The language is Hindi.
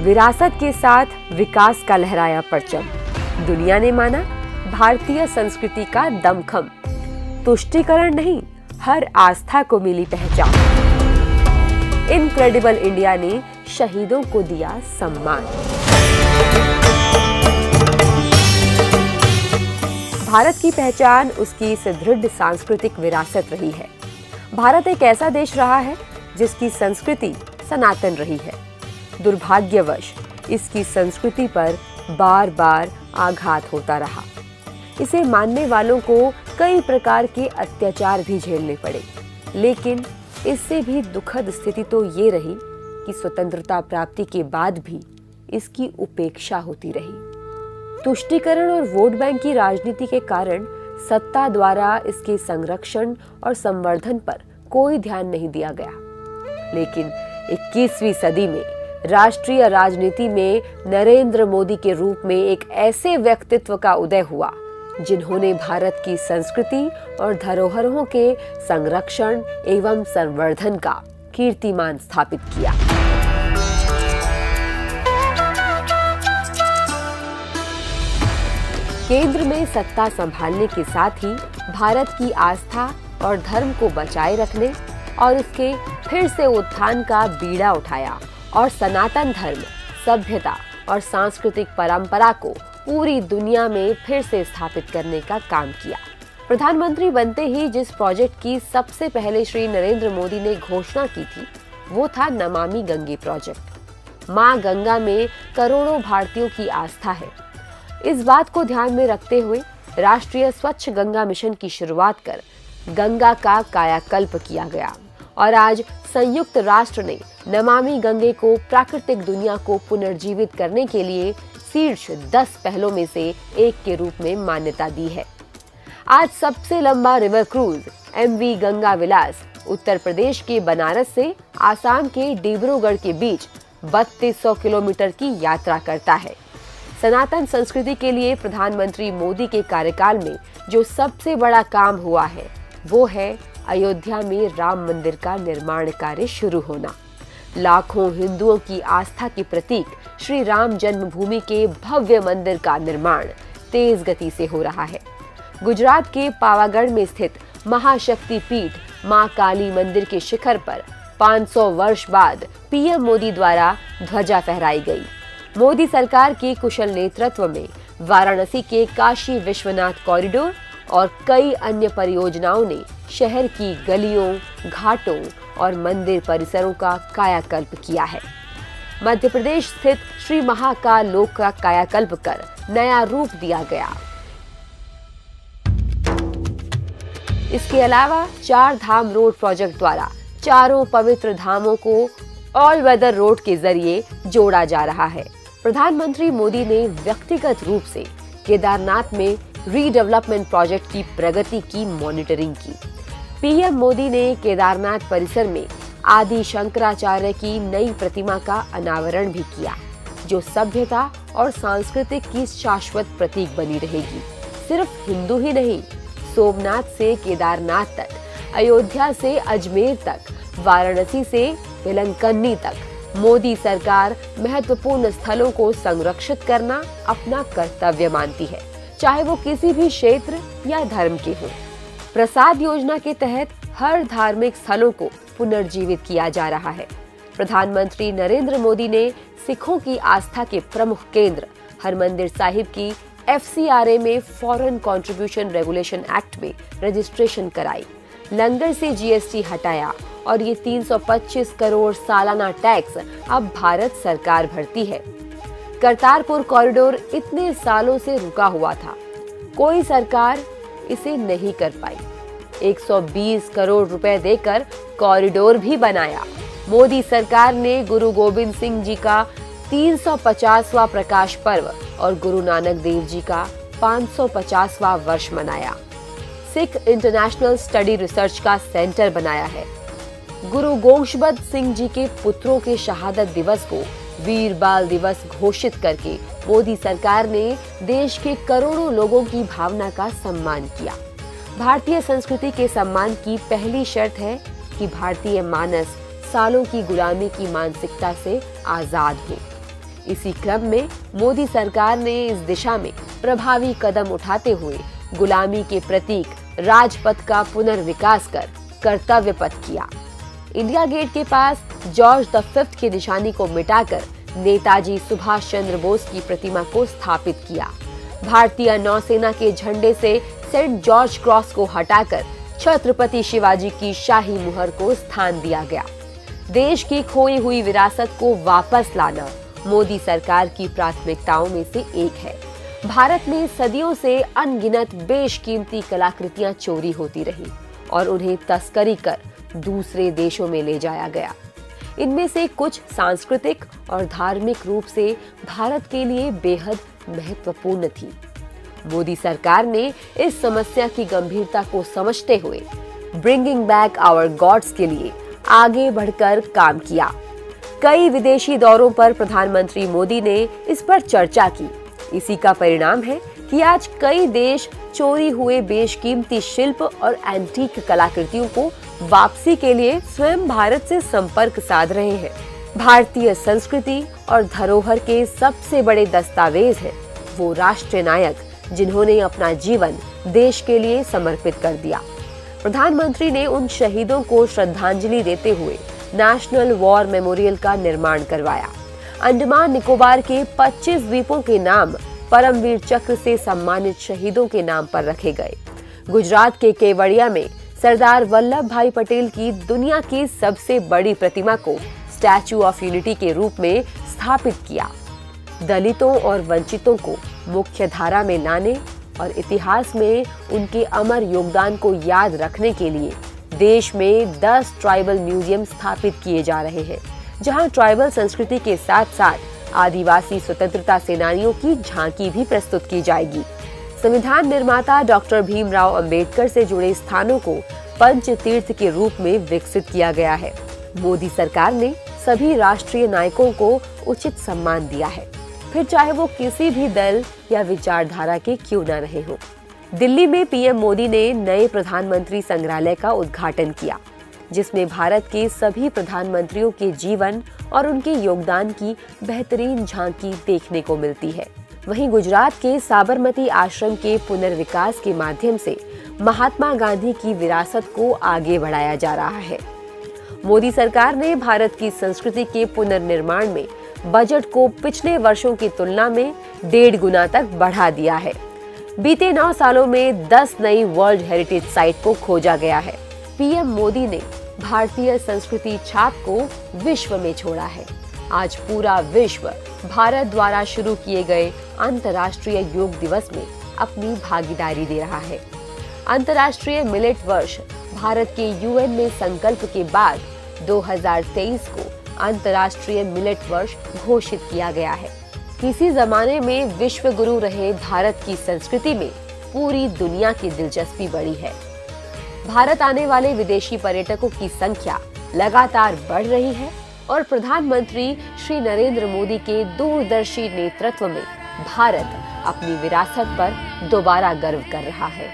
विरासत के साथ विकास का लहराया परचम। दुनिया ने माना भारतीय संस्कृति का दमखम। तुष्टीकरण नहीं, हर आस्था को मिली पहचान। इनक्रेडिबल इंडिया ने शहीदों को दिया सम्मान। भारत की पहचान उसकी सुदृढ़ सांस्कृतिक विरासत रही है। भारत एक ऐसा देश रहा है जिसकी संस्कृति सनातन रही है। दुर्भाग्यवश इसकी संस्कृति पर बार बार आघात होता रहा। इसे मानने वालों को कई प्रकार के अत्याचार भी झेलने पड़े, लेकिन इससे भी दुखद स्थिति तो ये रही कि स्वतंत्रता प्राप्ति के बाद भी इसकी उपेक्षा होती रही। तुष्टीकरण और वोट बैंक की राजनीति के कारण सत्ता द्वारा इसके संरक्षण और संवर्धन पर कोई ध्यान नहीं दिया गया। लेकिन 21वीं सदी में राष्ट्रीय राजनीति में नरेंद्र मोदी के रूप में एक ऐसे व्यक्तित्व का उदय हुआ जिन्होंने भारत की संस्कृति और धरोहरों के संरक्षण एवं संवर्धन का कीर्तिमान स्थापित किया। केंद्र में सत्ता संभालने के साथ ही भारत की आस्था और धर्म को बचाए रखने और उसके फिर से उत्थान का बीड़ा उठाया और सनातन धर्म, सभ्यता और सांस्कृतिक परंपरा को पूरी दुनिया में फिर से स्थापित करने का काम किया। प्रधानमंत्री बनते ही जिस प्रोजेक्ट की सबसे पहले श्री नरेंद्र मोदी ने घोषणा की थी, वो था नमामि गंगे प्रोजेक्ट। मां गंगा में करोड़ों भारतीयों की आस्था है। इस बात को ध्यान में रखते हुए राष्ट्रीय स्वच्छ गंगा मिशन की शुरुआत कर गंगा का कायाकल्प किया गया और आज संयुक्त राष्ट्र ने नमामि गंगे को प्राकृतिक दुनिया को पुनर्जीवित करने के लिए शीर्ष 10 पहलों में से एक के रूप में मान्यता दी है। आज सबसे लंबा रिवर क्रूज MV गंगा विलास उत्तर प्रदेश के बनारस से आसाम के डिब्रूगढ़ के बीच 3200 किलोमीटर की यात्रा करता है। सनातन संस्कृति के लिए प्रधानमंत्री मोदी के कार्यकाल में जो सबसे बड़ा काम हुआ है, वो है अयोध्या में राम मंदिर का निर्माण कार्य शुरू होना। लाखों हिंदुओं की आस्था के प्रतीक श्री राम जन्मभूमि के भव्य मंदिर का निर्माण तेज गति से हो रहा है। गुजरात के पावागढ़ में स्थित महाशक्ति पीठ मां काली मंदिर के शिखर पर 500 वर्ष बाद PM मोदी द्वारा ध्वजा फहराई गई। मोदी सरकार के कुशल नेतृत्व में वाराणसी के काशी विश्वनाथ कॉरिडोर और कई अन्य परियोजनाओं ने शहर की गलियों, घाटों और मंदिर परिसरों का कायाकल्प किया है। मध्य प्रदेश स्थित श्री महाकाल लोक का कायाकल्प कर नया रूप दिया गया। इसके अलावा 4 धाम रोड प्रोजेक्ट द्वारा चारों पवित्र धामों को ऑल वेदर रोड के जरिए जोड़ा जा रहा है। प्रधानमंत्री मोदी ने व्यक्तिगत रूप से केदारनाथ में रीडेवलपमेंट प्रोजेक्ट की प्रगति की मॉनिटरिंग की। PM मोदी ने केदारनाथ परिसर में आदि शंकराचार्य की नई प्रतिमा का अनावरण भी किया, जो सभ्यता और सांस्कृतिक की शाश्वत प्रतीक बनी रहेगी। सिर्फ हिंदू ही नहीं, सोमनाथ से केदारनाथ तक, अयोध्या से अजमेर तक, वाराणसी से वेलंकन्नी तक मोदी सरकार महत्वपूर्ण स्थलों को संरक्षित करना अपना कर्तव्य मानती है, चाहे वो किसी भी क्षेत्र या धर्म के हो। प्रसाद योजना के तहत हर धार्मिक स्थलों को पुनर्जीवित किया जा रहा है। प्रधानमंत्री नरेंद्र मोदी ने सिखों की आस्था के प्रमुख केंद्र हरमंदिर साहिब की FCRA में फॉरेन कंट्रीब्यूशन रेगुलेशन एक्ट में रजिस्ट्रेशन कराई, लंगर से GST हटाया और ये 325 करोड़ सालाना टैक्स अब भारत सरकार भरती है। करतारपुर कॉरिडोर इतने सालों से रुका हुआ था, कोई सरकार इसे नहीं कर पाई। 120 करोड़ रुपए देकर कॉरिडोर भी बनाया। मोदी सरकार ने गुरु गोविंद सिंह जी का 350वां प्रकाश पर्व और गुरु नानक देव जी का 550वां वर्ष मनाया। सिख इंटरनेशनल स्टडी रिसर्च का सेंटर बनाया है। गुरु गोशबद सिंह जी के पुत्रों के शहादत दिवस को वीर बाल दिवस घोषित करके मोदी सरकार ने देश के करोड़ों लोगों की भावना का सम्मान किया। भारतीय संस्कृति के सम्मान की पहली शर्त है कि भारतीय मानस सालों की गुलामी की मानसिकता से आजाद हो। इसी क्रम में मोदी सरकार ने इस दिशा में प्रभावी कदम उठाते हुए गुलामी के प्रतीक राजपथ का पुनर्विकास कर कर्तव्य पथ किया। इंडिया गेट के पास जॉर्ज V की निशानी को मिटाकर नेताजी सुभाष चंद्र बोस की प्रतिमा को स्थापित किया। भारतीय नौसेना के झंडे से सेंट जॉर्ज क्रॉस को हटाकर छत्रपति शिवाजी की शाही मुहर को स्थान दिया गया। देश की खोई हुई विरासत को वापस लाना मोदी सरकार की प्राथमिकताओं में से एक है। भारत में सदियों से अनगिनत बेशकीमती कलाकृतियां चोरी होती रही और उन्हें तस्करी कर दूसरे देशों में ले जाया गया। इनमें से कुछ सांस्कृतिक और धार्मिक रूप से भारत के लिए बेहद महत्वपूर्ण थी। मोदी सरकार ने इस समस्या की गंभीरता को समझते हुए ब्रिंगिंग बैक आवर गॉड्स के लिए आगे बढ़कर काम किया। कई विदेशी दौरों पर प्रधानमंत्री मोदी ने इस पर चर्चा की। इसी का परिणाम है कि आज कई देश चोरी हुए बेशकीमती शिल्प और एंटीक कलाकृतियों को वापसी के लिए स्वयं भारत से संपर्क साध रहे हैं। भारतीय संस्कृति और धरोहर के सबसे बड़े दस्तावेज हैं वो राष्ट्रीय नायक जिन्होंने अपना जीवन देश के लिए समर्पित कर दिया। प्रधानमंत्री ने उन शहीदों को श्रद्धांजलि देते हुए नेशनल वॉर मेमोरियल का निर्माण करवाया। अंडमान निकोबार के 25 द्वीपों के नाम परमवीर चक्र से सम्मानित शहीदों के नाम पर रखे गए। गुजरात के केवड़िया में सरदार वल्लभ भाई पटेल की दुनिया की सबसे बड़ी प्रतिमा को स्टैच्यू ऑफ यूनिटी के रूप में स्थापित किया। दलितों और वंचितों को मुख्य धारा में लाने और इतिहास में उनके अमर योगदान को याद रखने के लिए देश में 10 ट्राइबल म्यूजियम स्थापित किए जा रहे हैं, जहां ट्राइबल संस्कृति के साथ साथ आदिवासी स्वतंत्रता सेनानियों की झांकी भी प्रस्तुत की जाएगी। संविधान निर्माता डॉक्टर भीमराव अंबेडकर से जुड़े स्थानों को पंच तीर्थ के रूप में विकसित किया गया है। मोदी सरकार ने सभी राष्ट्रीय नायकों को उचित सम्मान दिया है, फिर चाहे वो किसी भी दल या विचारधारा के क्यों न रहे हो। दिल्ली में पीएम मोदी ने नए प्रधानमंत्री संग्रहालय का उद्घाटन किया, जिसमें भारत के सभी प्रधानमंत्रियों के जीवन और उनके योगदान की बेहतरीन झांकी देखने को मिलती है। वहीं गुजरात के साबरमती आश्रम के पुनर्विकास के माध्यम से महात्मा गांधी की विरासत को आगे बढ़ाया जा रहा है। मोदी सरकार ने भारत की संस्कृति के पुनर्निर्माण में बजट को पिछले वर्षों की तुलना में 1.5 गुना तक बढ़ा दिया है। बीते 9 सालों में 10 नई वर्ल्ड हेरिटेज साइट को खोजा गया है। पीएम मोदी ने भारतीय संस्कृति छाप को विश्व में छोड़ा है। आज पूरा विश्व भारत द्वारा शुरू किए गए अंतर्राष्ट्रीय योग दिवस में अपनी भागीदारी दे रहा है। अंतर्राष्ट्रीय मिलेट वर्ष भारत के यूएन में संकल्प के बाद 2023 को अंतर्राष्ट्रीय मिलेट वर्ष घोषित किया गया है। किसी जमाने में विश्व गुरु रहे भारत की संस्कृति में पूरी दुनिया की दिलचस्पी बढ़ी है। भारत आने वाले विदेशी पर्यटकों की संख्या लगातार बढ़ रही है और प्रधानमंत्री श्री नरेंद्र मोदी के दूरदर्शी नेतृत्व में भारत अपनी विरासत पर दोबारा गर्व कर रहा है।